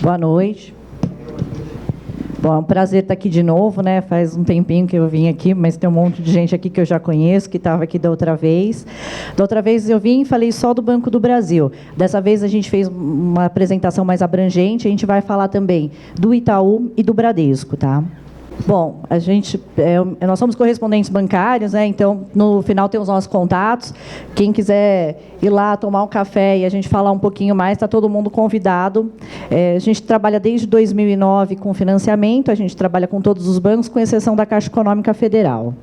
Boa noite. Bom, é um prazer estar aqui de novo, né? Faz um tempinho que eu vim aqui, mas tem um monte de gente aqui que eu já conheço, que estava aqui da outra vez. Da outra vez eu vim e falei só do Banco do Brasil. Dessa vez a gente fez uma apresentação mais abrangente, a gente vai falar também do Itaú e do Bradesco, tá? Bom, nós somos correspondentes bancários, né? Então, no final tem os nossos contatos. Quem quiser ir lá tomar um café e a gente falar um pouquinho mais, está todo mundo convidado. A gente trabalha desde 2009 com financiamento, a gente trabalha com todos os bancos, com exceção da Caixa Econômica Federal.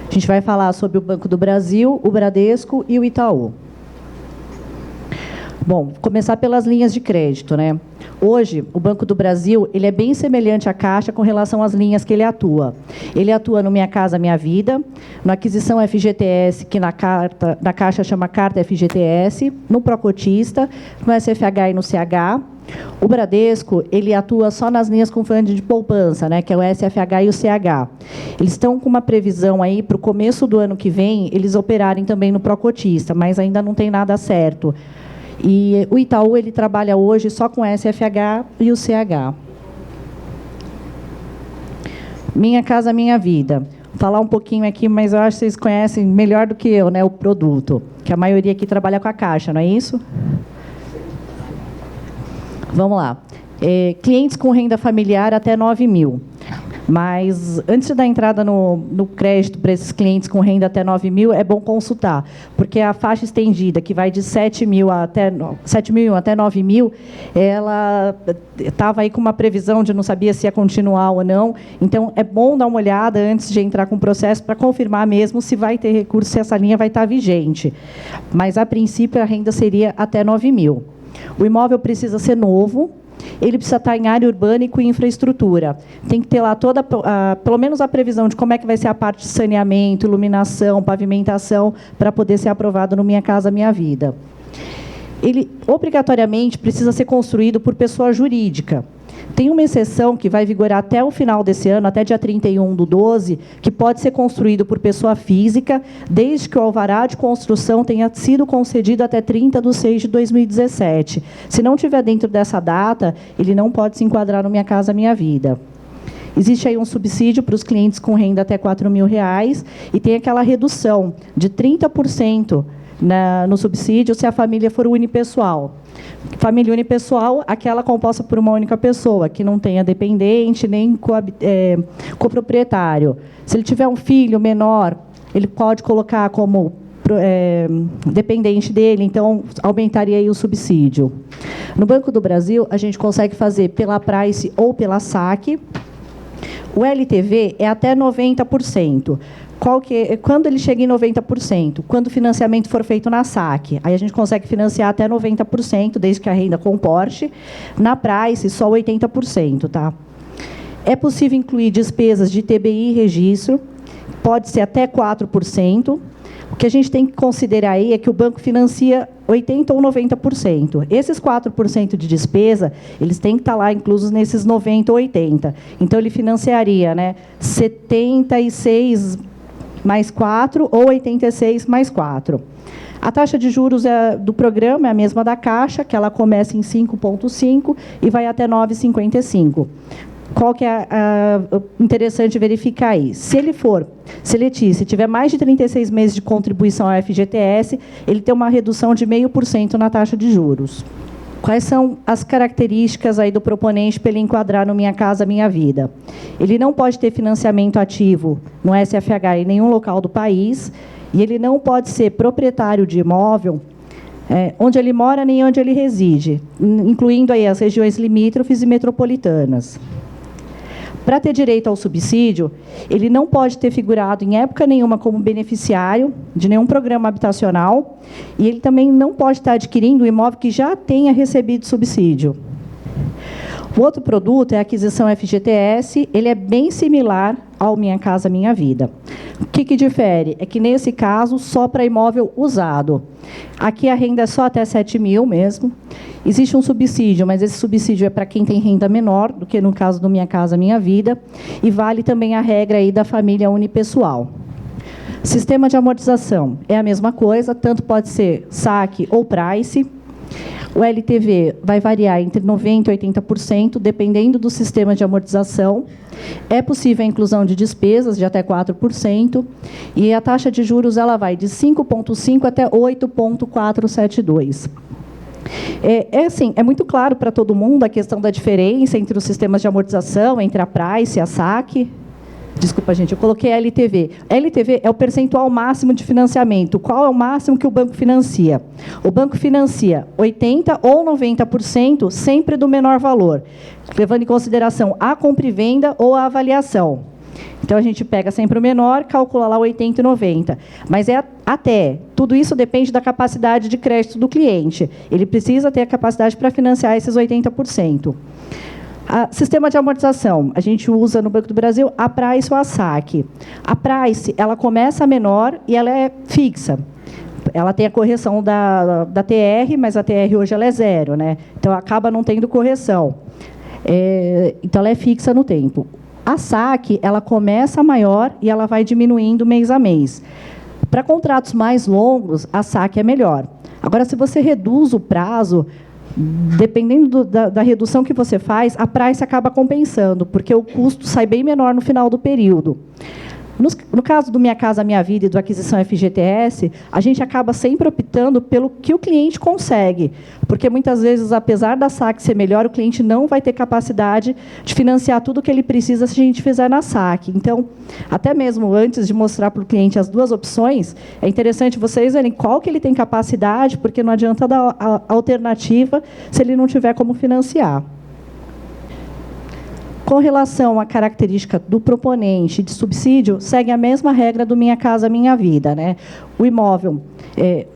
A gente vai falar sobre o Banco do Brasil, o Bradesco e o Itaú. Bom, vou começar pelas linhas de crédito, né? Hoje, o Banco do Brasil ele é bem semelhante à Caixa com relação às linhas que ele atua. Ele atua no Minha Casa Minha Vida, na aquisição FGTS, que na Caixa chama Carta FGTS, no Procotista, no SFH e no CH. O Bradesco ele atua só nas linhas com fundo de poupança, né, que é o SFH e o CH. Eles estão com uma previsão aí para o começo do ano que vem, eles operarem também no Procotista, mas ainda não tem nada certo. E o Itaú ele trabalha hoje só com SFH e o CH. Minha Casa Minha Vida. Vou falar um pouquinho aqui, mas eu acho que vocês conhecem melhor do que eu, né, o produto, que a maioria aqui trabalha com a Caixa, não é isso? Vamos lá. Clientes com renda familiar até 9 mil. Mas, antes da entrada no crédito para esses clientes com renda até 9 mil, é bom consultar, porque a faixa estendida, que vai de 7 mil até 9 mil, ela estava aí com uma previsão de não sabia se ia continuar ou não. Então, é bom dar uma olhada antes de entrar com o processo para confirmar mesmo se vai ter recurso, se essa linha vai estar vigente. Mas, a princípio, a renda seria até 9 mil. O imóvel precisa ser novo, ele precisa estar em área urbana e com infraestrutura. Tem que ter lá pelo menos a previsão de como é que vai ser a parte de saneamento, iluminação, pavimentação, para poder ser aprovado no Minha Casa Minha Vida. Ele, obrigatoriamente, precisa ser construído por pessoa jurídica. Tem uma exceção que vai vigorar até o final desse ano, até dia 31/12, que pode ser construído por pessoa física, desde que o alvará de construção tenha sido concedido até 30/6/2017. Se não estiver dentro dessa data, ele não pode se enquadrar no Minha Casa Minha Vida. Existe aí um subsídio para os clientes com renda até R$ 4.000 e tem aquela redução de 30% no subsídio se a família for unipessoal. Família unipessoal, aquela composta por uma única pessoa, que não tenha dependente nem coproprietário. Se ele tiver um filho menor, ele pode colocar como dependente dele, então aumentaria aí o subsídio. No Banco do Brasil, a gente consegue fazer pela Price ou pela SAC. O LTV é até 90%. Quando ele chega em 90%? Quando o financiamento for feito na SAC. Aí a gente consegue financiar até 90%, desde que a renda comporte. Na Price, só 80%. Tá? É possível incluir despesas de TBI e registro, pode ser até 4%. O que a gente tem que considerar aí é que o banco financia 80% ou 90%. Esses 4% de despesa, eles têm que estar lá inclusos nesses 90% ou 80%. Então, ele financiaria, né, 76 mais 4 ou 86 mais 4. A taxa de juros do programa é a mesma da Caixa, que ela começa em 5,5 e vai até 9,55. Qual que é interessante verificar aí? Se ele for seletivo, se tiver mais de 36 meses de contribuição ao FGTS, ele tem uma redução de 0,5% na taxa de juros. Quais são as características aí do proponente para ele enquadrar no Minha Casa Minha Vida? Ele não pode ter financiamento ativo no SFH em nenhum local do país, e ele não pode ser proprietário de imóvel onde ele mora nem onde ele reside, incluindo aí as regiões limítrofes e metropolitanas. Para ter direito ao subsídio, ele não pode ter figurado em época nenhuma como beneficiário de nenhum programa habitacional e ele também não pode estar adquirindo um imóvel que já tenha recebido subsídio. O outro produto é a aquisição FGTS, ele é bem similar ao Minha Casa Minha Vida. O que difere? É que, nesse caso, só para imóvel usado. Aqui a renda é só até 7 mil mesmo. Existe um subsídio, mas esse subsídio é para quem tem renda menor do que no caso do Minha Casa Minha Vida, e vale também a regra aí da família unipessoal. Sistema de amortização é a mesma coisa, tanto pode ser SAC ou Price. O LTV vai variar entre 90% e 80%, dependendo do sistema de amortização. É possível a inclusão de despesas de até 4%, e a taxa de juros ela vai de 5,5% até 8,472%. Assim, é muito claro para todo mundo a questão da diferença entre os sistemas de amortização, entre a Price e a SAC. Desculpa, gente, eu coloquei a LTV. A LTV é o percentual máximo de financiamento. Qual é o máximo que o banco financia? O banco financia 80% ou 90%, sempre do menor valor, levando em consideração a compra e venda ou a avaliação. Então, a gente pega sempre o menor, calcula lá 80% e 90%. Mas tudo isso depende da capacidade de crédito do cliente. Ele precisa ter a capacidade para financiar esses 80%. Sistema de amortização, a gente usa no Banco do Brasil a Price ou a SAC. A Price, ela começa menor e ela é fixa. Ela tem a correção da TR, mas a TR hoje ela é zero, né? Então, acaba não tendo correção. Então, ela é fixa no tempo. A SAC, ela começa maior e ela vai diminuindo mês a mês. Para contratos mais longos, a SAC é melhor. Agora, se você reduz o prazo, dependendo da redução que você faz, a Price acaba compensando, porque o custo sai bem menor no final do período. No caso do Minha Casa Minha Vida e do Aquisição FGTS, a gente acaba sempre optando pelo que o cliente consegue, porque muitas vezes, apesar da SAC ser melhor, o cliente não vai ter capacidade de financiar tudo o que ele precisa se a gente fizer na SAC. Então, até mesmo antes de mostrar para o cliente as duas opções, é interessante vocês verem qual que ele tem capacidade, porque não adianta dar a alternativa se ele não tiver como financiar. Com relação à característica do proponente de subsídio, segue a mesma regra do Minha Casa Minha Vida, né? O imóvel,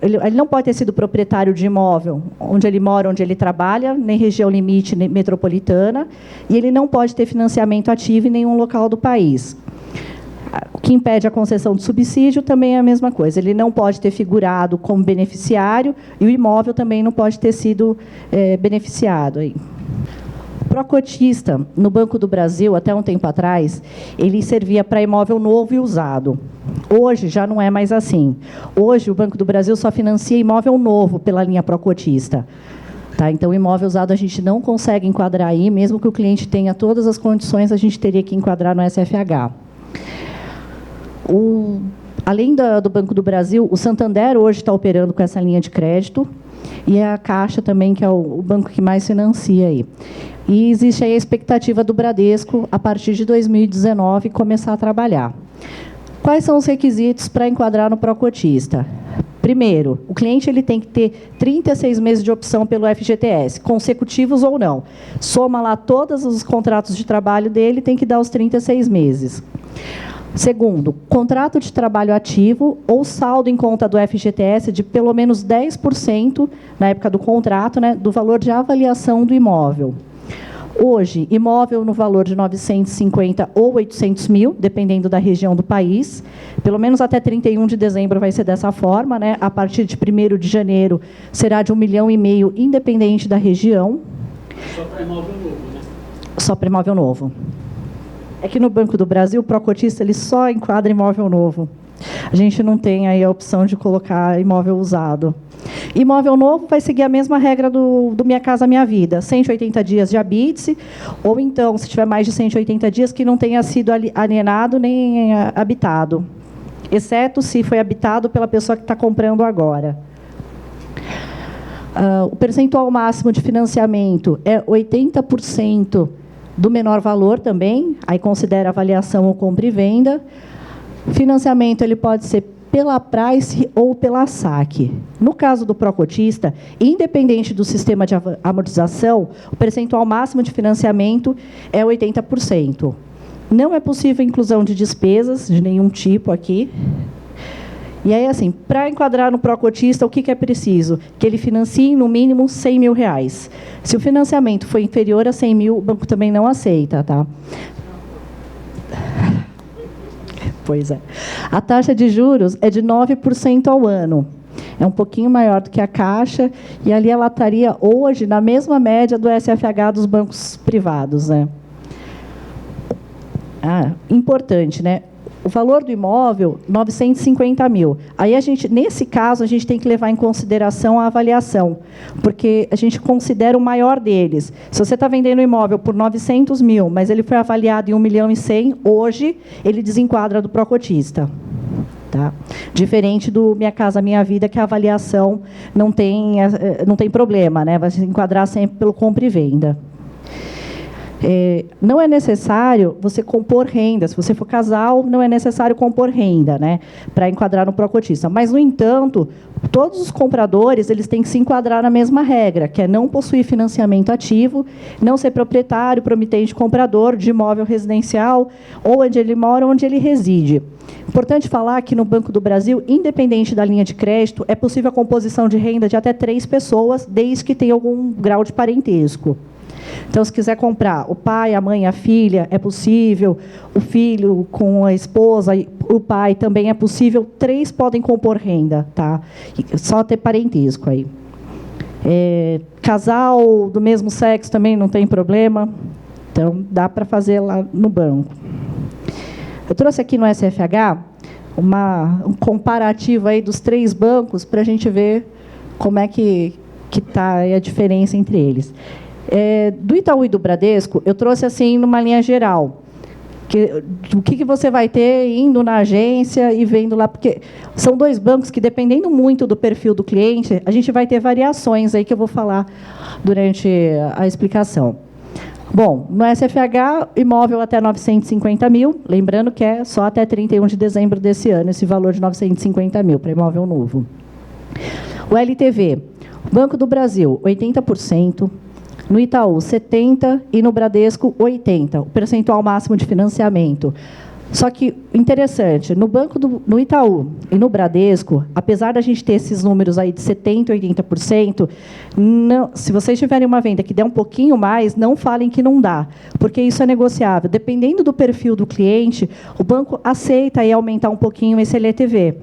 ele não pode ter sido proprietário de imóvel onde ele mora, onde ele trabalha, nem região limite nem metropolitana, e ele não pode ter financiamento ativo em nenhum local do país. O que impede a concessão do subsídio também é a mesma coisa. Ele não pode ter figurado como beneficiário e o imóvel também não pode ter sido beneficiado aí. Procotista, no Banco do Brasil, até um tempo atrás, ele servia para imóvel novo e usado. Hoje, já não é mais assim. Hoje, o Banco do Brasil só financia imóvel novo pela linha Procotista. Tá? Então, imóvel usado a gente não consegue enquadrar aí, mesmo que o cliente tenha todas as condições, a gente teria que enquadrar no SFH. Além do Banco do Brasil, o Santander hoje está operando com essa linha de crédito, e a Caixa também, que é o banco que mais financia aí. E existe aí a expectativa do Bradesco, a partir de 2019, começar a trabalhar. Quais são os requisitos para enquadrar no Procotista? Primeiro, o cliente ele tem que ter 36 meses de opção pelo FGTS, consecutivos ou não. Soma lá todos os contratos de trabalho dele, tem que dar os 36 meses. Segundo, contrato de trabalho ativo ou saldo em conta do FGTS de pelo menos 10%, na época do contrato, né, do valor de avaliação do imóvel. Hoje, imóvel no valor de 950 ou 800 mil, dependendo da região do país. Pelo menos até 31 de dezembro vai ser dessa forma, né? A partir de 1º de janeiro será de 1,5 milhão, independente da região. Só para imóvel novo, né? Só para imóvel novo. É que no Banco do Brasil, o Procotista ele só enquadra imóvel novo. A gente não tem aí a opção de colocar imóvel usado. Imóvel novo vai seguir a mesma regra do Minha Casa Minha Vida, 180 dias de habite-se, ou então, se tiver mais de 180 dias, que não tenha sido alienado nem habitado, exceto se foi habitado pela pessoa que está comprando agora. O percentual máximo de financiamento é 80% do menor valor também, aí considera avaliação ou compra e venda. Financiamento ele pode ser pela Price ou pela SAC. No caso do Procotista, independente do sistema de amortização, o percentual máximo de financiamento é 80%. Não é possível inclusão de despesas de nenhum tipo aqui. E aí, assim, para enquadrar no Procotista, o que é preciso? Que ele financie, no mínimo, R$100 mil. Se o financiamento for inferior a 100 mil, o banco também não aceita, tá? Pois é. A taxa de juros é de 9% ao ano. É um pouquinho maior do que a Caixa, e ali ela estaria hoje na mesma média do SFH dos bancos privados, né? Importante, né? O valor do imóvel, 950 mil. Aí, nesse caso, a gente tem que levar em consideração a avaliação, porque a gente considera o maior deles. Se você está vendendo um imóvel por 900 mil, mas ele foi avaliado em 1.100.000, hoje, ele desenquadra do pró-cotista. Tá? Diferente do Minha Casa Minha Vida, que a avaliação não tem problema, né? Vai se enquadrar sempre pelo compra e venda. Não é necessário você compor renda. Se você for casal, não é necessário compor renda, né, para enquadrar no pró-cotista. Mas, no entanto, todos os compradores eles têm que se enquadrar na mesma regra, que é não possuir financiamento ativo, não ser proprietário, promitente comprador de imóvel residencial, ou onde ele mora ou onde ele reside. Importante falar que no Banco do Brasil, independente da linha de crédito, é possível a composição de renda de até 3 pessoas, desde que tenha algum grau de parentesco. Então, se quiser comprar o pai, a mãe, a filha, é possível. O filho com a esposa, o pai também é possível. 3 podem compor renda, tá? Só ter parentesco aí. Casal do mesmo sexo também não tem problema. Então, dá para fazer lá no banco. Eu trouxe aqui no SFH um comparativo aí dos 3 bancos para a gente ver como é que está a diferença entre eles. Do Itaú e do Bradesco, eu trouxe assim numa linha geral. O que você vai ter indo na agência e vendo lá, porque são 2 bancos que, dependendo muito do perfil do cliente, a gente vai ter variações aí que eu vou falar durante a explicação. Bom, no SFH, imóvel até 950 mil, lembrando que é só até 31 de dezembro desse ano, esse valor de 950 mil para imóvel novo. O LTV, Banco do Brasil, 80%. No Itaú, 70%, e no Bradesco, 80%, o percentual máximo de financiamento. Só que, interessante, no Itaú e no Bradesco, apesar da gente ter esses números aí de 70% e 80%, se vocês tiverem uma venda que der um pouquinho mais, não falem que não dá, porque isso é negociável. Dependendo do perfil do cliente, o banco aceita aí aumentar um pouquinho esse LTV.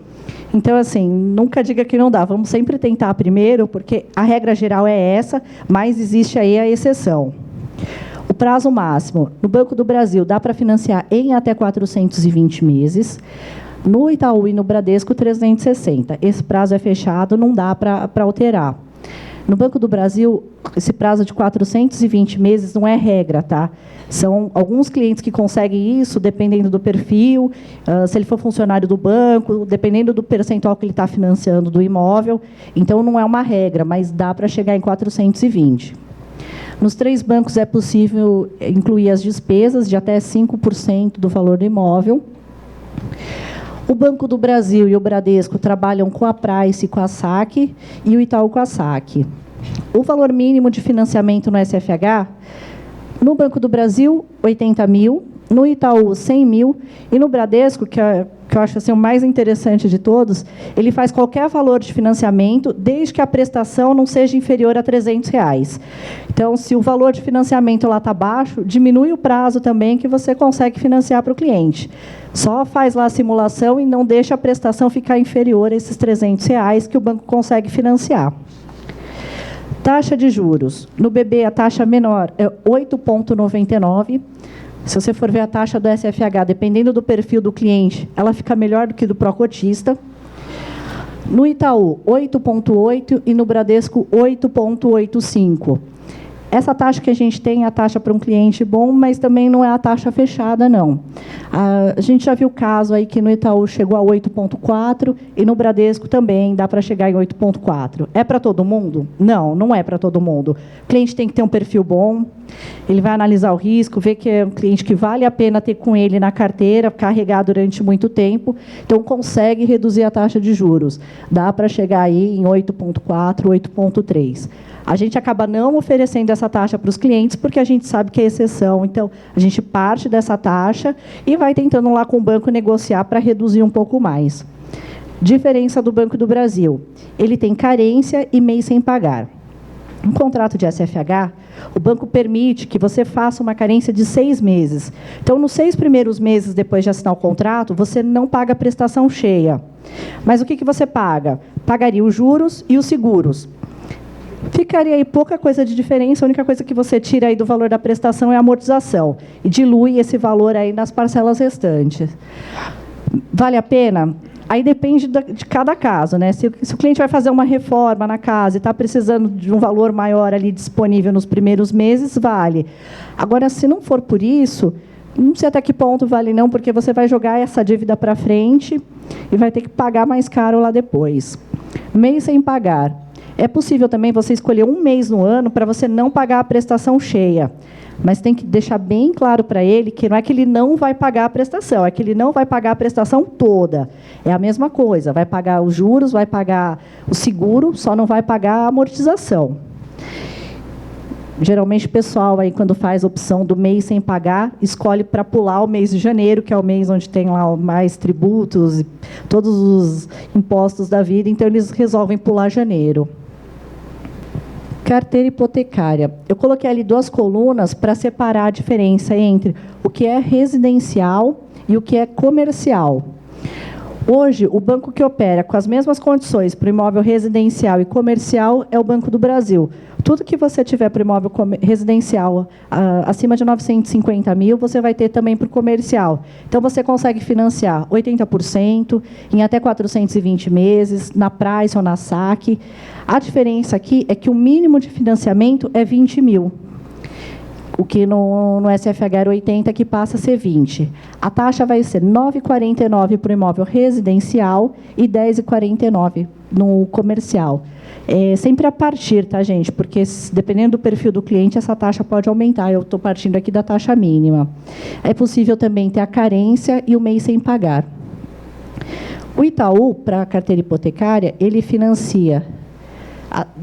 Então, assim, nunca diga que não dá. Vamos sempre tentar primeiro, porque a regra geral é essa, mas existe aí a exceção. O prazo máximo. No Banco do Brasil, dá para financiar em até 420 meses. No Itaú e no Bradesco, 360. Esse prazo é fechado, não dá para alterar. No Banco do Brasil, esse prazo de 420 meses não é regra, tá? São alguns clientes que conseguem isso, dependendo do perfil, se ele for funcionário do banco, dependendo do percentual que ele está financiando do imóvel. Então, não é uma regra, mas dá para chegar em 420. Nos 3 bancos é possível incluir as despesas de até 5% do valor do imóvel. O Banco do Brasil e o Bradesco trabalham com a Price e com a SAC, e o Itaú com a SAC. O valor mínimo de financiamento no SFH, no Banco do Brasil, 80 mil, no Itaú, 100 mil, e no Bradesco, que eu acho assim, o mais interessante de todos, ele faz qualquer valor de financiamento, desde que a prestação não seja inferior a R$300. Então, se o valor de financiamento lá está baixo, diminui o prazo também que você consegue financiar para o cliente. Só faz lá a simulação e não deixa a prestação ficar inferior a esses R$300 que o banco consegue financiar. Taxa de juros. No BB, a taxa menor é 8,99%. Se você for ver a taxa do SFH, dependendo do perfil do cliente, ela fica melhor do que do pró-cotista. No Itaú, 8,8% e no Bradesco, 8,85%. Essa taxa que a gente tem é a taxa para um cliente bom, mas também não é a taxa fechada, não. A gente já viu caso aí que no Itaú chegou a 8,4% e no Bradesco também dá para chegar em 8,4%. É para todo mundo? Não, não é para todo mundo. O cliente tem que ter um perfil bom, ele vai analisar o risco, ver que é um cliente que vale a pena ter com ele na carteira, carregar durante muito tempo, então consegue reduzir a taxa de juros. Dá para chegar aí em 8,4%, 8,3%. A gente acaba não oferecendo essa taxa para os clientes, porque a gente sabe que é exceção. Então, a gente parte dessa taxa e vai tentando lá com o banco negociar para reduzir um pouco mais. Diferença do Banco do Brasil. Ele tem carência e mês sem pagar. Um contrato de SFH, o banco permite que você faça uma carência de 6 meses. Então, nos 6 primeiros meses depois de assinar o contrato, você não paga a prestação cheia. Mas o que você paga? Pagaria os juros e os seguros. Ficaria aí pouca coisa de diferença, a única coisa que você tira aí do valor da prestação é a amortização, e dilui esse valor aí nas parcelas restantes. Vale a pena? Aí depende de cada caso, né? Se o cliente vai fazer uma reforma na casa e está precisando de um valor maior ali disponível nos primeiros meses, vale. Agora, se não for por isso, não sei até que ponto vale não, porque você vai jogar essa dívida para frente e vai ter que pagar mais caro lá depois. Mês sem pagar. É possível também você escolher um mês no ano para você não pagar a prestação cheia. Mas tem que deixar bem claro para ele que não é que ele não vai pagar a prestação, é que ele não vai pagar a prestação toda. É a mesma coisa, vai pagar os juros, vai pagar o seguro, só não vai pagar a amortização. Geralmente o pessoal, aí, quando faz a opção do mês sem pagar, escolhe para pular o mês de janeiro, que é o mês onde tem lá mais tributos, todos os impostos da vida, então eles resolvem pular janeiro. Carteira hipotecária. Eu coloquei ali 2 colunas para separar a diferença entre o que é residencial e o que é comercial. Hoje, o banco que opera com as mesmas condições para o imóvel residencial e comercial é o Banco do Brasil. Tudo que você tiver para o imóvel residencial acima de 950 mil, você vai ter também para o comercial. Então, você consegue financiar 80% em até 420 meses, na Price ou na SAC. A diferença aqui é que o mínimo de financiamento é 20 mil. O que no SFH era 80, que passa a ser 20. A taxa vai ser 9,49 para o imóvel residencial e 10,49 no comercial. Sempre a partir, tá, gente? Porque, dependendo do perfil do cliente, essa taxa pode aumentar. Eu estou partindo aqui da taxa mínima. É possível também ter a carência e o mês sem pagar. O Itaú, para a carteira hipotecária, ele financia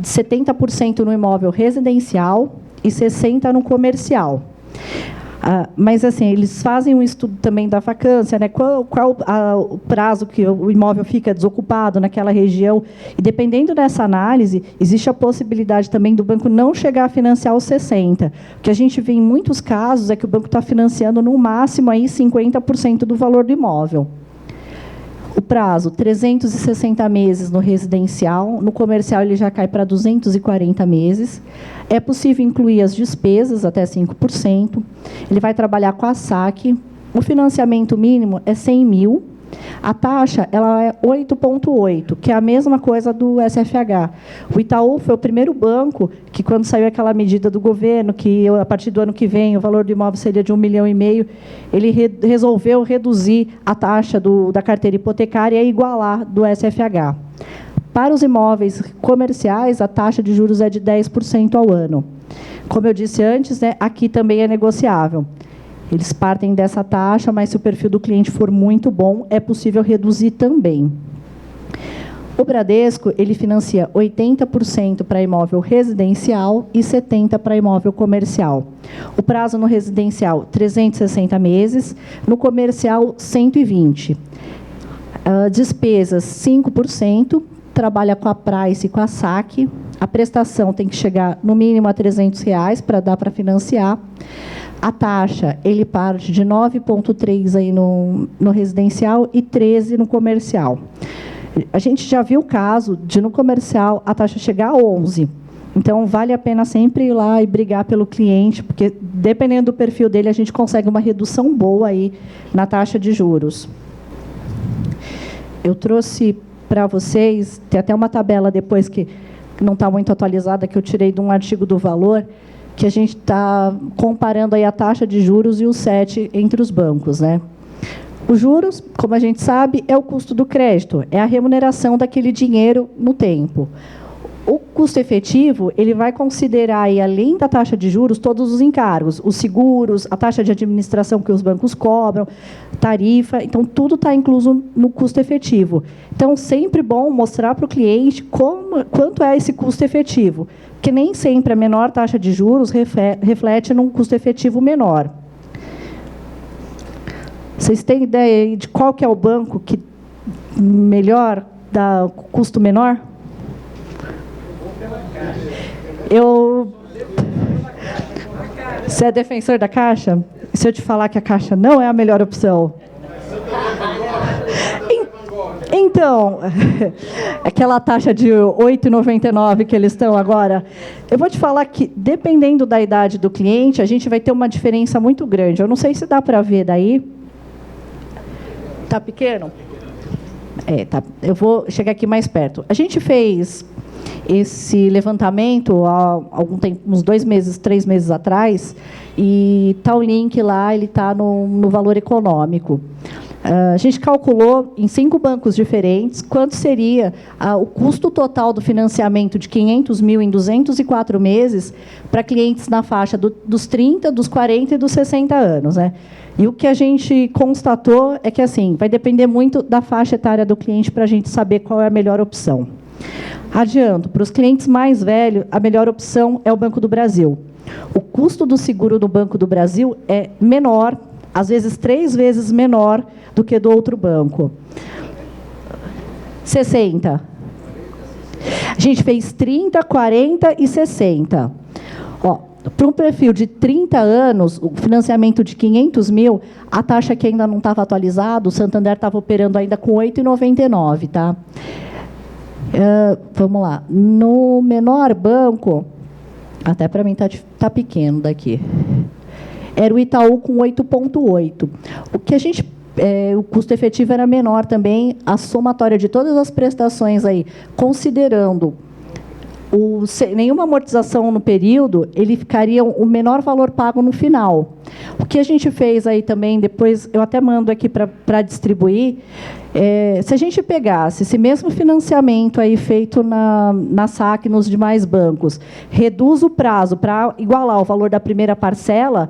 70% no imóvel residencial e 60% no comercial. Mas, assim, eles fazem um estudo também da vacância, né? Qual o prazo que o imóvel fica desocupado naquela região. E, dependendo dessa análise, existe a possibilidade também do banco não chegar a financiar os 60%. O que a gente vê em muitos casos é que o banco está financiando, no máximo, aí, 50% do valor do imóvel. O prazo, 360 meses no residencial, no comercial ele já cai para 240 meses. É possível incluir as despesas, até 5%. Ele vai trabalhar com a SAC. O financiamento mínimo é 100 mil. A taxa ela é 8,8, que é a mesma coisa do SFH. O Itaú foi o primeiro banco que, quando saiu aquela medida do governo, que a partir do ano que vem o valor do imóvel seria de 1,5 milhão, ele resolveu reduzir a taxa da carteira hipotecária e igualar do SFH. Para os imóveis comerciais, a taxa de juros é de 10% ao ano. Como eu disse antes, né, aqui também é negociável. Eles partem dessa taxa, mas se o perfil do cliente for muito bom, é possível reduzir também. O Bradesco, ele financia 80% para imóvel residencial e 70% para imóvel comercial. O prazo no residencial, 360 meses, no comercial, 120. Despesas, 5%, trabalha com a Price e com a SAC. A prestação tem que chegar, no mínimo, a R$300 para dar para financiar. A taxa, ele parte de 9,3 aí no residencial e 13 no comercial. A gente já viu o caso de, no comercial, a taxa chegar a 11. Então, vale a pena sempre ir lá e brigar pelo cliente, porque, dependendo do perfil dele, a gente consegue uma redução boa aí na taxa de juros. Eu trouxe para vocês, tem até uma tabela depois que não está muito atualizada, que eu tirei de um artigo do Valor, que a gente está comparando aí a taxa de juros e o SET entre os bancos, né? Os juros, como a gente sabe, é o custo do crédito, é a remuneração daquele dinheiro no tempo. O custo efetivo, ele vai considerar, aí, além da taxa de juros, todos os encargos, os seguros, a taxa de administração que os bancos cobram, tarifa, então, tudo está incluso no custo efetivo. Então, sempre bom mostrar para o cliente quanto é esse custo efetivo, porque nem sempre a menor taxa de juros reflete num custo efetivo menor. Vocês têm ideia de qual que é o banco que melhor dá custo menor? Você é defensor da Caixa? Se eu te falar que a Caixa não é a melhor opção? Então, aquela taxa de 8,99 que eles estão agora, eu vou te falar que, dependendo da idade do cliente, a gente vai ter uma diferença muito grande. Eu não sei se dá para ver daí. Tá pequeno? Tá. Eu vou chegar aqui mais perto. A gente fez esse levantamento há algum tempo, uns 2 meses, 3 meses atrás, e está o link lá, ele está no valor econômico. A gente calculou em 5 bancos diferentes quanto seria o custo total do financiamento de 500 mil em 204 meses para clientes na faixa dos 30, dos 40 e dos 60 anos, né? E o que a gente constatou é que assim vai depender muito da faixa etária do cliente para a gente saber qual é a melhor opção. Adianto, para os clientes mais velhos, a melhor opção é o Banco do Brasil. O custo do seguro do Banco do Brasil é menor, às vezes 3 vezes menor do que do outro banco. 60. A gente fez 30, 40 e 60. Para um perfil de 30 anos, o financiamento de 500 mil, a taxa que ainda não estava atualizada, o Santander estava operando ainda com 8,99, tá? Vamos lá. No menor banco, até para mim tá pequeno daqui, era o Itaú com 8,8. O que a gente o custo efetivo era menor também, a somatória de todas as prestações aí, considerando nenhuma amortização no período, ele ficaria o menor valor pago no final. O que a gente fez aí também, depois eu até mando aqui para distribuir, se a gente pegasse esse mesmo financiamento aí feito na SAC nos demais bancos, reduz o prazo para igualar o valor da primeira parcela,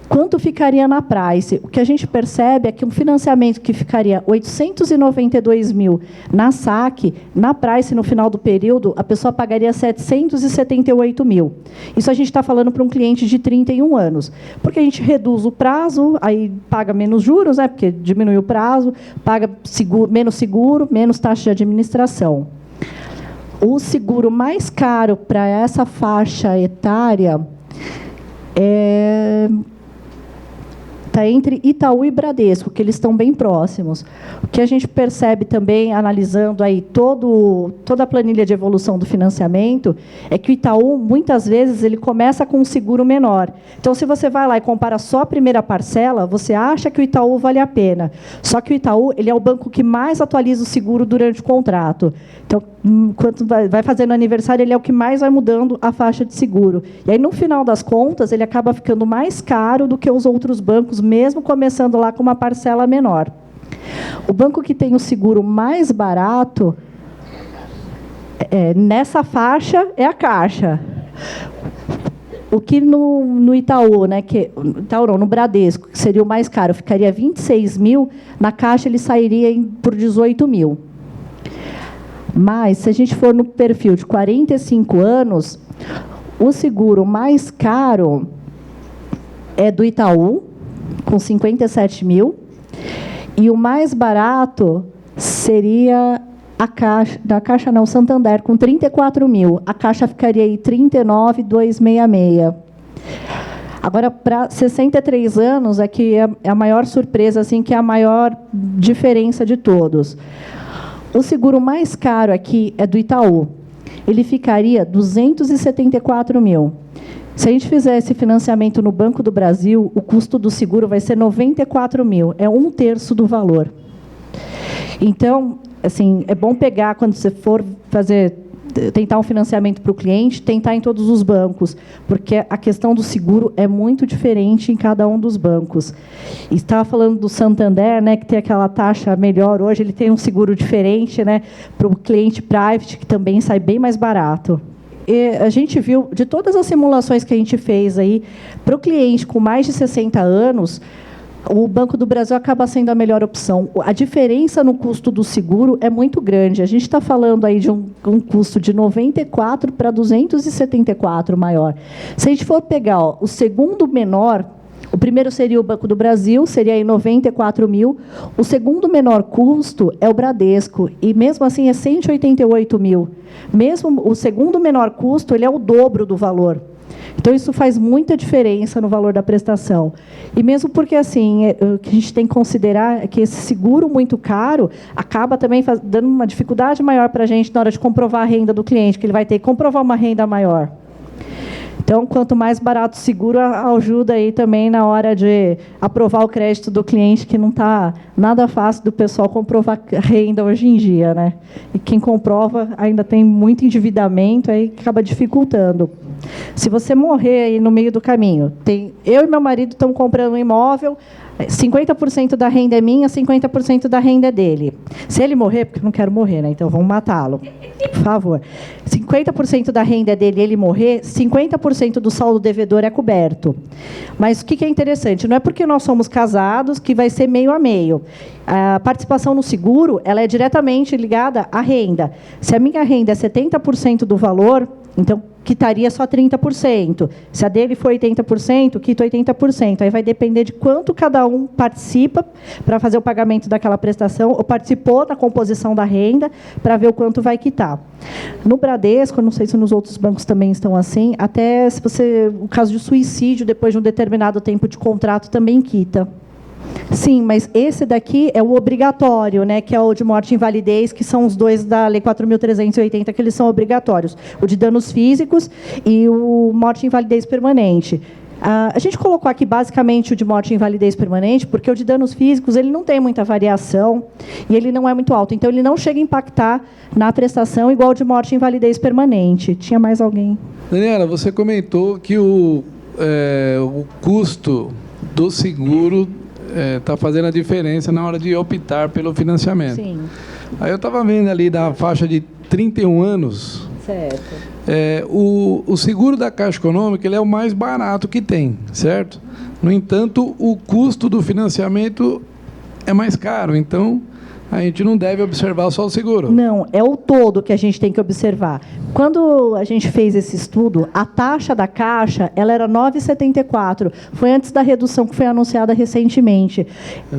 quanto ficaria na Price? O que a gente percebe é que um financiamento que ficaria 892 mil na SAC, na Price, no final do período, a pessoa pagaria 778 mil. Isso a gente está falando para um cliente de 31 anos. Porque a gente reduz o prazo, aí paga menos juros, né, porque diminui o prazo, paga menos taxa de administração. O seguro mais caro para essa faixa etária está entre Itaú e Bradesco, que eles estão bem próximos. O que a gente percebe também, analisando aí toda a planilha de evolução do financiamento, é que o Itaú, muitas vezes, ele começa com um seguro menor. Então, se você vai lá e compara só a primeira parcela, você acha que o Itaú vale a pena. Só que o Itaú, ele é o banco que mais atualiza o seguro durante o contrato. Então, enquanto vai fazendo aniversário, ele é o que mais vai mudando a faixa de seguro. E aí, no final das contas, ele acaba ficando mais caro do que os outros bancos, mesmo começando lá com uma parcela menor. O banco que tem o seguro mais barato, nessa faixa, é a Caixa. O que no Itaú, né, Itaú não, no Bradesco, que seria o mais caro, ficaria 26 mil, na Caixa ele sairia por 18 mil. Mas, se a gente for no perfil de 45 anos, o seguro mais caro é do Itaú, com 57 mil, e o mais barato seria o Santander, com 34 mil. A Caixa ficaria aí 39.266. Agora, para 63 anos, aqui é a maior surpresa, assim, que é a maior diferença de todos. O seguro mais caro aqui é do Itaú. Ele ficaria 274 mil. Se a gente fizer esse financiamento no Banco do Brasil, o custo do seguro vai ser 94 mil. É 1/3 do valor. Então, assim, é bom pegar, quando você for tentar um financiamento para o cliente, tentar em todos os bancos, porque a questão do seguro é muito diferente em cada um dos bancos. E estava falando do Santander, né, que tem aquela taxa melhor hoje, ele tem um seguro diferente, né, para o cliente private, que também sai bem mais barato. E a gente viu, de todas as simulações que a gente fez aí, para o cliente com mais de 60 anos, o Banco do Brasil acaba sendo a melhor opção. A diferença no custo do seguro é muito grande. A gente está falando aí de um custo de 94 para 274 maior. Se a gente for pegar o segundo menor, o primeiro seria o Banco do Brasil, seria aí 94 mil. O segundo menor custo é o Bradesco, e mesmo assim é 188 mil. Mesmo o segundo menor custo, ele é o dobro do valor. Então, isso faz muita diferença no valor da prestação. E mesmo porque, assim, o que a gente tem que considerar é que esse seguro muito caro acaba também dando uma dificuldade maior para a gente na hora de comprovar a renda do cliente, que ele vai ter que comprovar uma renda maior. Então, quanto mais barato o seguro, ajuda aí também na hora de aprovar o crédito do cliente, que não está nada fácil do pessoal comprovar renda hoje em dia, né? E quem comprova ainda tem muito endividamento, aí acaba dificultando. Se você morrer aí no meio do caminho, eu e meu marido estamos comprando um imóvel, 50% da renda é minha, 50% da renda é dele. Se ele morrer, porque eu não quero morrer, né? Então vamos matá-lo, por favor. 50% da renda é dele, ele morrer, 50% do saldo devedor é coberto. Mas o que é interessante? Não é porque nós somos casados que vai ser meio a meio. A participação no seguro, ela é diretamente ligada à renda. Se a minha renda é 70% do valor, então quitaria só 30%. Se a dele for 80%, quito 80%. Aí vai depender de quanto cada um participa para fazer o pagamento daquela prestação, ou participou da composição da renda, para ver o quanto vai quitar. No Bradesco, não sei se nos outros bancos também estão assim, até se você, o caso de suicídio, depois de um determinado tempo de contrato, também quita. Sim, mas esse daqui é o obrigatório, né, que é o de morte e invalidez, que são os dois da Lei 4.380, que eles são obrigatórios. O de danos físicos e o morte e invalidez permanente. A gente colocou aqui, basicamente, o de morte e invalidez permanente, porque o de danos físicos ele não tem muita variação e ele não é muito alto. Então, ele não chega a impactar na prestação igual o de morte e invalidez permanente. Tinha mais alguém? Daniela, você comentou que o custo do seguro está fazendo a diferença na hora de optar pelo financiamento. Sim. Aí eu estava vendo ali da faixa de 31 anos. Certo. O seguro da Caixa Econômica ele é o mais barato que tem, certo? No entanto, o custo do financiamento é mais caro. Então, a gente não deve observar só o seguro. Não, é o todo que a gente tem que observar. Quando a gente fez esse estudo, a taxa da Caixa ela era 9,74. Foi antes da redução que foi anunciada recentemente.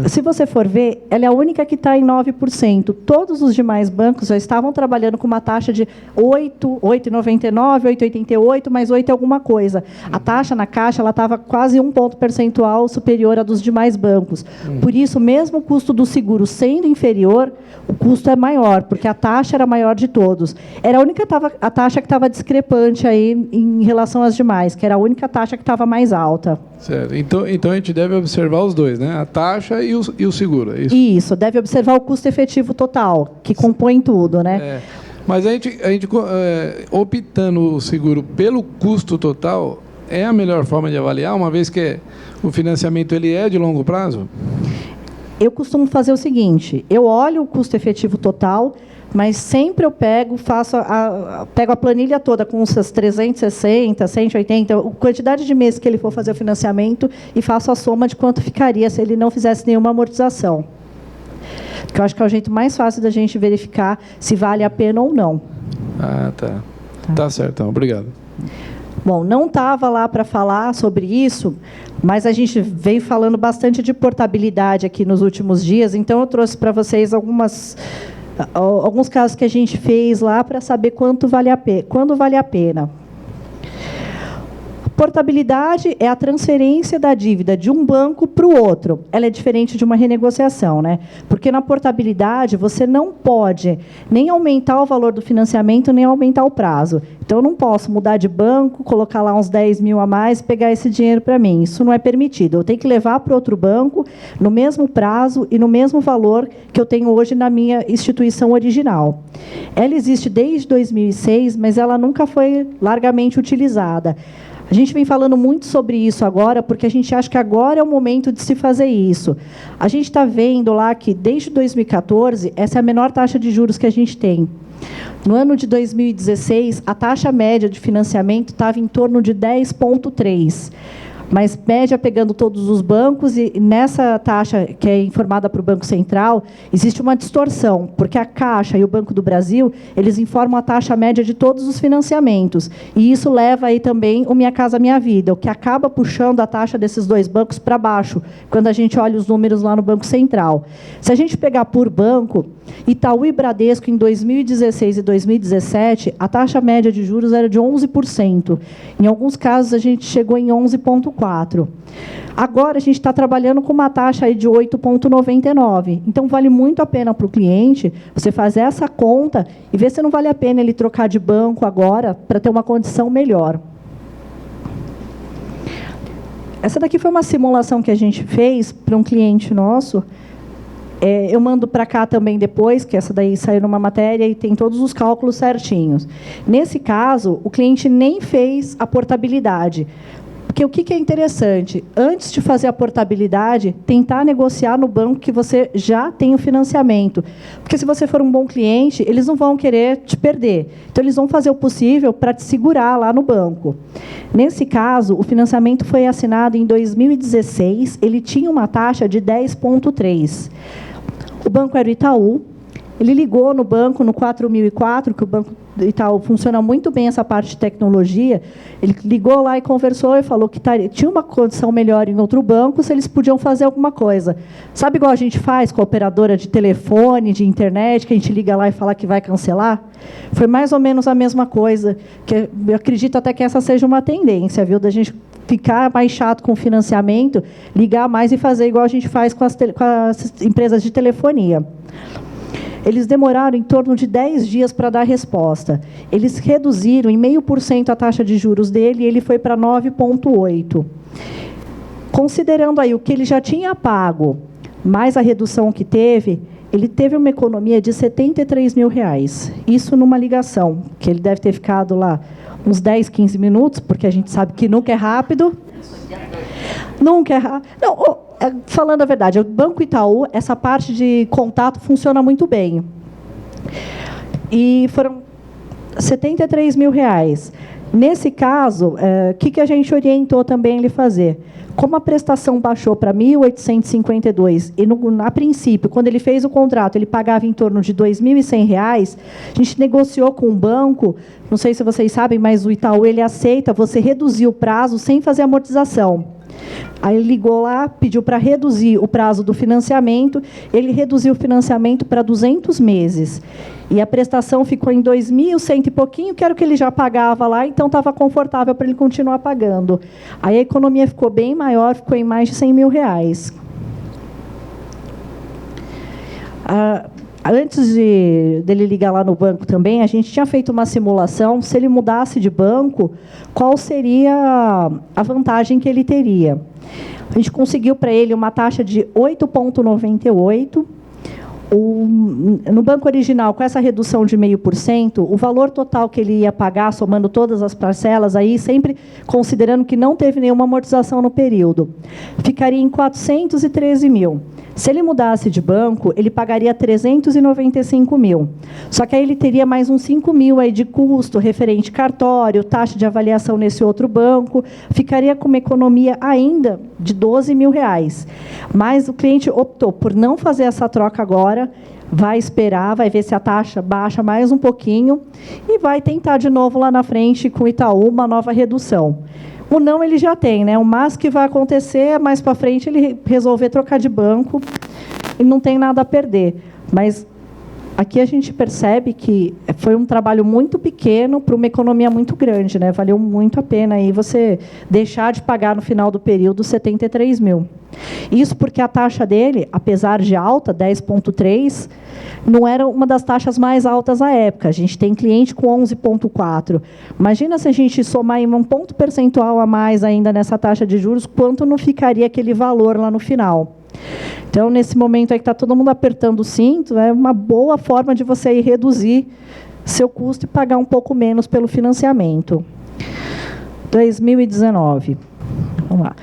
Se você for ver, ela é a única que está em 9%. Todos os demais bancos já estavam trabalhando com uma taxa de 8,99, 8,88, mais 8 alguma coisa. A taxa na Caixa ela estava quase 1 ponto percentual superior à dos demais bancos. Por isso, mesmo o custo do seguro sendo inferior, o custo é maior, porque a taxa era maior de todos. Era a única a taxa que estava discrepante aí em relação às demais, que era a única taxa que estava mais alta. Certo. Então a gente deve observar os dois, né? A taxa e o seguro. É isso? Isso, deve observar o custo efetivo total, que compõe tudo, né? Mas a gente optando o seguro pelo custo total, é a melhor forma de avaliar, uma vez que o financiamento ele é de longo prazo? Eu costumo fazer o seguinte, eu olho o custo efetivo total, mas sempre eu pego a planilha toda com os 360, 180, a quantidade de meses que ele for fazer o financiamento e faço a soma de quanto ficaria se ele não fizesse nenhuma amortização. Porque eu acho que é o jeito mais fácil da gente verificar se vale a pena ou não. Ah, tá. Tá certo, então. Obrigado. Bom, não estava lá para falar sobre isso, mas a gente veio falando bastante de portabilidade aqui nos últimos dias, então eu trouxe para vocês alguns casos que a gente fez lá para saber quando vale a pena. Portabilidade é a transferência da dívida de um banco para o outro. Ela é diferente de uma renegociação, né? Porque na portabilidade você não pode nem aumentar o valor do financiamento, nem aumentar o prazo. Então, eu não posso mudar de banco, colocar lá uns 10 mil a mais, pegar esse dinheiro para mim. Isso não é permitido. Eu tenho que levar para outro banco no mesmo prazo e no mesmo valor que eu tenho hoje na minha instituição original. Ela existe desde 2006, mas ela nunca foi largamente utilizada. A gente vem falando muito sobre isso agora, porque a gente acha que agora é o momento de se fazer isso. A gente está vendo lá que, desde 2014, essa é a menor taxa de juros que a gente tem. No ano de 2016, a taxa média de financiamento estava em torno de 10,3%. Mas média pegando todos os bancos, e nessa taxa que é informada para o Banco Central, existe uma distorção, porque a Caixa e o Banco do Brasil, eles informam a taxa média de todos os financiamentos. E isso leva aí também o Minha Casa Minha Vida, o que acaba puxando a taxa desses dois bancos para baixo, quando a gente olha os números lá no Banco Central. Se a gente pegar por banco, Itaú e Bradesco, em 2016 e 2017, a taxa média de juros era de 11%. Em alguns casos, a gente chegou em 11,4%. Agora, a gente está trabalhando com uma taxa aí de 8,99%. Então, vale muito a pena para o cliente você fazer essa conta e ver se não vale a pena ele trocar de banco agora para ter uma condição melhor. Essa daqui foi uma simulação que a gente fez para um cliente nosso. Eu mando para cá também depois, que essa daí saiu numa matéria e tem todos os cálculos certinhos. Nesse caso, o cliente nem fez a portabilidade. Porque o que é interessante? Antes de fazer a portabilidade, tentar negociar no banco que você já tem o financiamento. Porque se você for um bom cliente, eles não vão querer te perder. Então, eles vão fazer o possível para te segurar lá no banco. Nesse caso, o financiamento foi assinado em 2016, ele tinha uma taxa de 10,3%. O banco era o Itaú. Ele ligou no banco, no 4004, que o Banco do Itaú funciona muito bem essa parte de tecnologia. Ele ligou lá e conversou e falou que tinha uma condição melhor em outro banco, se eles podiam fazer alguma coisa. Sabe igual a gente faz com a operadora de telefone, de internet, que a gente liga lá e fala que vai cancelar? Foi mais ou menos a mesma coisa. Que eu acredito até que essa seja uma tendência, viu, da gente ficar mais chato com o financiamento, ligar mais e fazer igual a gente faz com as empresas de telefonia. Eles demoraram em torno de 10 dias para dar resposta. Eles reduziram em 0,5% a taxa de juros dele e ele foi para 9,8%. Considerando aí o que ele já tinha pago, mais a redução que teve, ele teve uma economia de R$ 73 mil. Isso numa ligação, que ele deve ter ficado lá uns 10, 15 minutos, porque a gente sabe que nunca é rápido. Nunca é rápido. Não, falando a verdade, o Banco Itaú, essa parte de contato funciona muito bem. E foram R$ 73 mil. Nesse caso, o que a gente orientou também ele fazer? Como a prestação baixou para R$ 1.852, e, a princípio, quando ele fez o contrato, ele pagava em torno de R$ 2.100, a gente negociou com o banco, não sei se vocês sabem, mas o Itaú ele aceita você reduzir o prazo sem fazer amortização. Aí ele ligou lá, pediu para reduzir o prazo do financiamento, ele reduziu o financiamento para 200 meses. E a prestação ficou em 2.100 e pouquinho, que era o que ele já pagava lá, então estava confortável para ele continuar pagando. Aí a economia ficou bem maior, ficou em mais de R$ 100 mil. Antes dele ligar lá no banco também, a gente tinha feito uma simulação, se ele mudasse de banco, qual seria a vantagem que ele teria. A gente conseguiu para ele uma taxa de 8,98%. No banco original, com essa redução de 0,5%, o valor total que ele ia pagar, somando todas as parcelas, aí, sempre considerando que não teve nenhuma amortização no período, ficaria em 413 mil. Se ele mudasse de banco, ele pagaria 395 mil. Só que aí ele teria mais uns 5 mil aí de custo, referente cartório, taxa de avaliação nesse outro banco, ficaria com uma economia ainda de 12 mil reais. Mas o cliente optou por não fazer essa troca agora, vai esperar, vai ver se a taxa baixa mais um pouquinho e vai tentar de novo lá na frente com o Itaú uma nova redução. O não ele já tem, né? O mais que vai acontecer é mais para frente ele resolver trocar de banco e não tem nada a perder. Mas aqui a gente percebe que foi um trabalho muito pequeno para uma economia muito grande, né? Valeu muito a pena aí você deixar de pagar no final do período 73 mil. Isso porque a taxa dele, apesar de alta, 10,3%, não era uma das taxas mais altas à época. A gente tem cliente com 11,4%. Imagina se a gente somar em um ponto percentual a mais ainda nessa taxa de juros, quanto não ficaria aquele valor lá no final. Então, nesse momento aí que está todo mundo apertando o cinto, é uma boa forma de você ir reduzir seu custo e pagar um pouco menos pelo financiamento. 2019. Vamos lá.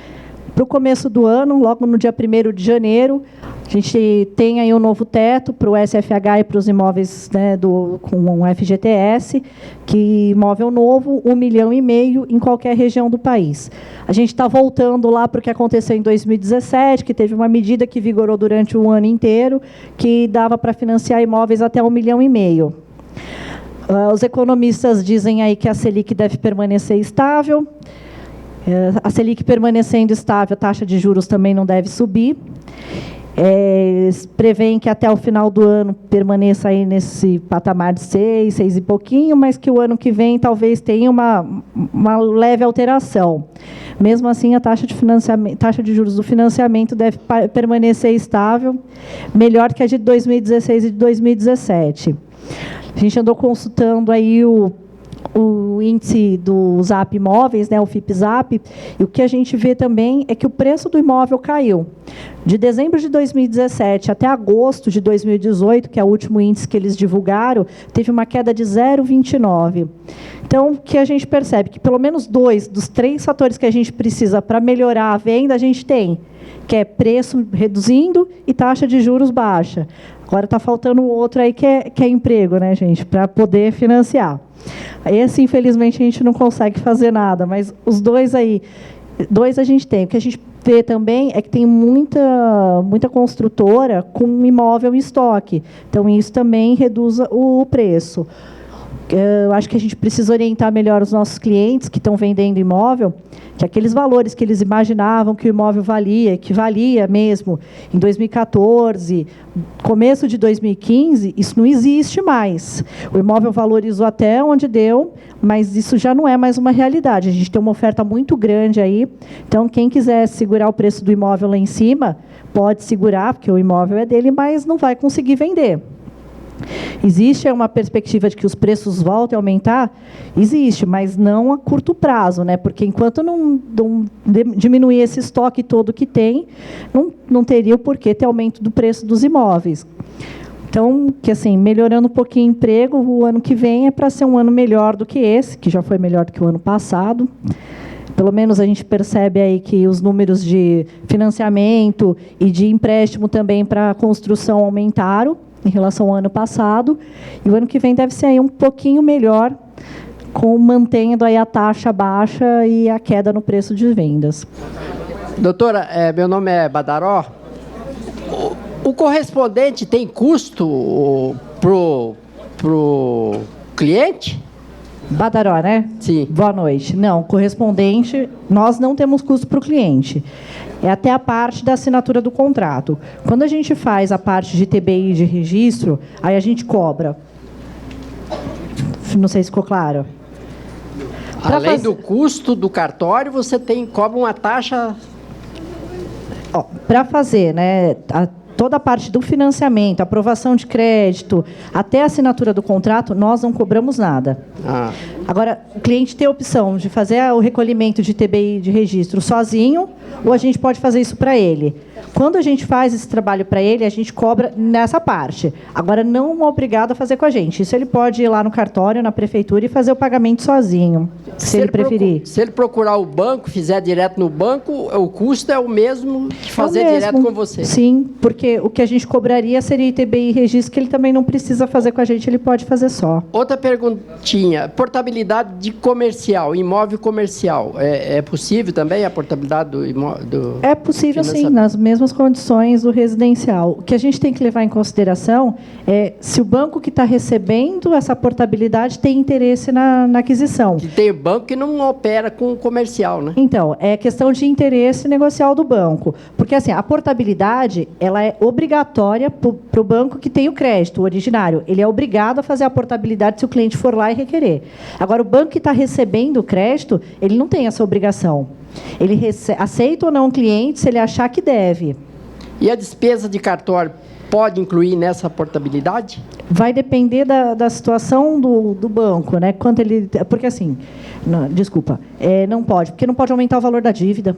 Para o começo do ano, logo no dia 1º de janeiro, a gente tem aí um novo teto para o SFH e para os imóveis, né, com um FGTS, que imóvel novo, 1,5 milhão em qualquer região do país. A gente está voltando lá para o que aconteceu em 2017, que teve uma medida que vigorou durante o ano inteiro, que dava para financiar imóveis até 1,5 milhão. Os economistas dizem aí que a Selic deve permanecer estável. A Selic permanecendo estável, a taxa de juros também não deve subir. Prevêem que até o final do ano permaneça aí nesse patamar de 6 e pouquinho, mas que o ano que vem talvez tenha uma leve alteração. Mesmo assim, a taxa de juros do financiamento deve permanecer estável, melhor que a de 2016 e de 2017. A gente andou consultando aí o índice do Zap Imóveis, né, o FIPZAP, e o que a gente vê também é que o preço do imóvel caiu. De dezembro de 2017 até agosto de 2018, que é o último índice que eles divulgaram, teve uma queda de 0,29. Então, o que a gente percebe? Que pelo menos 2 dos 3 fatores que a gente precisa para melhorar a venda, a gente tem, que é preço reduzindo e taxa de juros baixa. Agora está faltando o outro aí que é emprego, né, gente, para poder financiar. Esse, infelizmente, a gente não consegue fazer nada, mas os dois aí, a gente tem. O que a gente vê também é que tem muita construtora com imóvel em estoque. Então, isso também reduz o preço. Eu acho que a gente precisa orientar melhor os nossos clientes que estão vendendo imóvel, que aqueles valores que eles imaginavam que o imóvel valia, que valia mesmo em 2014, começo de 2015, isso não existe mais. O imóvel valorizou até onde deu, mas isso já não é mais uma realidade. A gente tem uma oferta muito grande aí, então quem quiser segurar o preço do imóvel lá em cima, pode segurar, porque o imóvel é dele, mas não vai conseguir vender. Existe uma perspectiva de que os preços voltem a aumentar? Existe, mas não a curto prazo, né? Porque enquanto não diminuir esse estoque todo que tem, não teria o porquê ter aumento do preço dos imóveis. Então, que assim, melhorando um pouquinho o emprego, o ano que vem é para ser um ano melhor do que esse, que já foi melhor do que o ano passado. Pelo menos a gente percebe aí que os números de financiamento e de empréstimo também para construção aumentaram em relação ao ano passado, e o ano que vem deve ser aí um pouquinho melhor, mantendo aí a taxa baixa e a queda no preço de vendas. Doutora, meu nome é Badaró. O correspondente tem custo pro cliente? Badaró, né? Sim. Boa noite. Não, correspondente, nós não temos custo para o cliente. É até a parte da assinatura do contrato. Quando a gente faz a parte de TBI de registro, aí a gente cobra. Não sei se ficou claro. Além do custo do cartório, você cobra uma taxa... Para fazer, né, toda a parte do financiamento, aprovação de crédito, até a assinatura do contrato, nós não cobramos nada. Agora, o cliente tem a opção de fazer o recolhimento de TBI de registro sozinho, ou a gente pode fazer isso para ele. Quando a gente faz esse trabalho para ele, a gente cobra nessa parte. Agora, não é obrigado a fazer com a gente. Isso ele pode ir lá no cartório, na prefeitura, e fazer o pagamento sozinho, se ele preferir. Se ele procurar o banco, fizer direto no banco, o custo é o mesmo que fazer direto com você? Sim, porque o que a gente cobraria seria ITBI e registro, que ele também não precisa fazer com a gente, ele pode fazer só. Outra perguntinha. Portabilidade de comercial, imóvel comercial. É possível também a portabilidade do imóvel? É possível, sim, nas mesmas condições do residencial. O que a gente tem que levar em consideração é se o banco que está recebendo essa portabilidade tem interesse na aquisição. Que tem banco que não opera com comercial, né? Então, é questão de interesse negocial do banco. Porque, assim, a portabilidade, ela é obrigatória para o banco que tem o crédito, o originário. Ele é obrigado a fazer a portabilidade se o cliente for lá e requerer. Agora, o banco que está recebendo o crédito, ele não tem essa obrigação. Ele aceita ou não o cliente se ele achar que deve. E a despesa de cartório pode incluir nessa portabilidade? Vai depender da situação do banco, né? Quanto ele, porque assim, não pode, porque não pode aumentar o valor da dívida.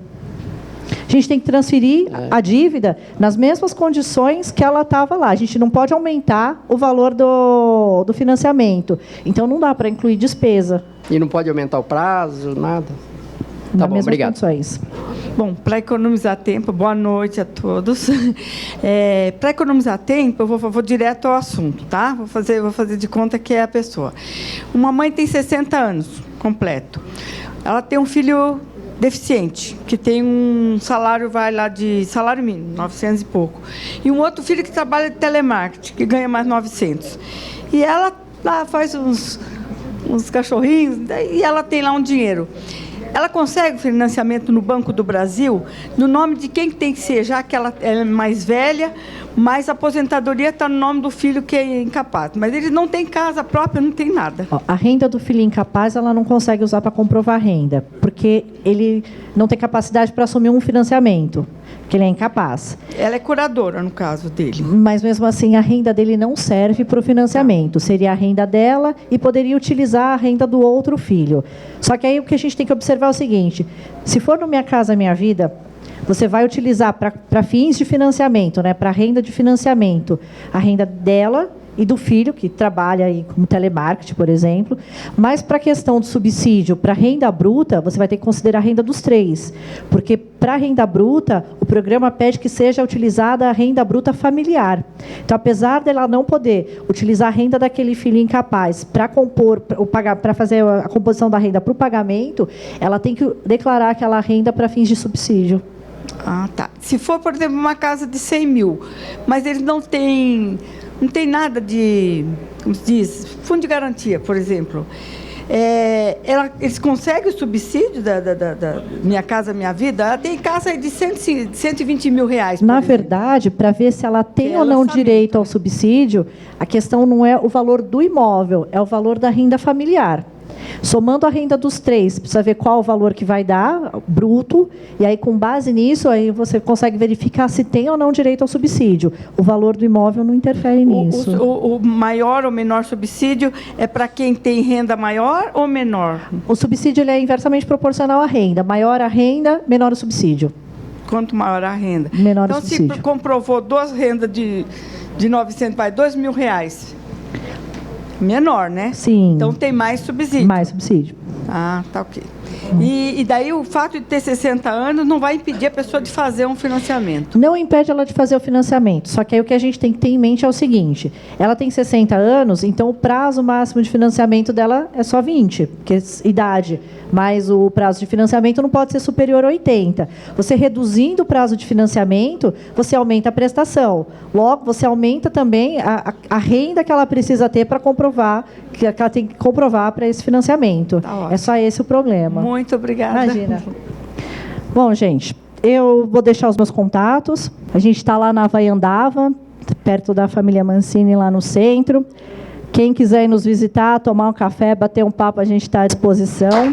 A gente tem que transferir a dívida nas mesmas condições que ela estava lá. A gente não pode aumentar o valor do financiamento. Então, não dá para incluir despesa. E não pode aumentar o prazo, nada? Tá bom, obrigado. Condições. Bom, para economizar tempo, boa noite a todos. Para economizar tempo, eu vou direto ao assunto, tá? Vou fazer de conta que é a pessoa. Uma mãe tem 60 anos, completo. Ela tem um filho deficiente, que tem um salário, vai lá de salário mínimo, 900 e pouco. E um outro filho que trabalha de telemarketing, que ganha mais 900. E ela lá faz uns cachorrinhos, e ela tem lá um dinheiro. Ela consegue financiamento no Banco do Brasil, no nome de quem tem que ser, já que ela é mais velha, mas a aposentadoria está no nome do filho que é incapaz. Mas ele não tem casa própria, não tem nada. A renda do filho incapaz, ela não consegue usar para comprovar renda, porque ele não tem capacidade para assumir um financiamento. porque ele é incapaz. Ela é curadora, no caso dele. Mas, mesmo assim, a renda dele não serve para o financiamento. Seria a renda dela e poderia utilizar a renda do outro filho. Só que aí o que a gente tem que observar é o seguinte, se for no Minha Casa Minha Vida, você vai utilizar para fins de financiamento, né, para renda de financiamento, a renda dela e do filho, que trabalha aí como telemarketing, por exemplo. Mas, para a questão do subsídio, para a renda bruta, você vai ter que considerar a renda dos 3. Porque, para a renda bruta, o programa pede que seja utilizada a renda bruta familiar. Então, apesar dela não poder utilizar a renda daquele filho incapaz para compor, para fazer a composição da renda para o pagamento, ela tem que declarar aquela renda para fins de subsídio. Ah, tá. Se for, por exemplo, uma casa de 100 mil, mas eles não têm nada de, como se diz, fundo de garantia, por exemplo. Eles conseguem o subsídio da Minha Casa Minha Vida? Ela tem casa de 120 mil reais. Na verdade, para ver se ela tem ou não direito ao subsídio, a questão não é o valor do imóvel, é o valor da renda familiar. Somando a renda dos 3, precisa ver qual o valor que vai dar, bruto, e aí, com base nisso, aí você consegue verificar se tem ou não direito ao subsídio. O valor do imóvel não interfere nisso. O maior ou menor subsídio é para quem tem renda maior ou menor? O subsídio ele é inversamente proporcional à renda. Maior a renda, menor o subsídio. Quanto maior a renda. Menor então, o subsídio. se comprovou 2 rendas de 900, vai, 2 mil reais. Menor, né? Sim. Então, tem mais subsídio. Mais subsídio. Ah, tá ok. E daí o fato de ter 60 anos não vai impedir a pessoa de fazer um financiamento? Não impede ela de fazer o financiamento. Só que aí o que a gente tem que ter em mente é o seguinte, ela tem 60 anos, então o prazo máximo de financiamento dela é só 20, porque é idade, mas o prazo de financiamento não pode ser superior a 80. Você reduzindo o prazo de financiamento, você aumenta a prestação. Logo, você aumenta também a renda que ela precisa ter para comprovar, que ela tem que comprovar para esse financiamento. Tá ótimo. É só esse o problema. Muito obrigada. Imagina. Bom, gente, eu vou deixar os meus contatos. A gente está lá na Havaiandava, perto da família Mancini, lá no centro. Quem quiser ir nos visitar, tomar um café, bater um papo, a gente está à disposição.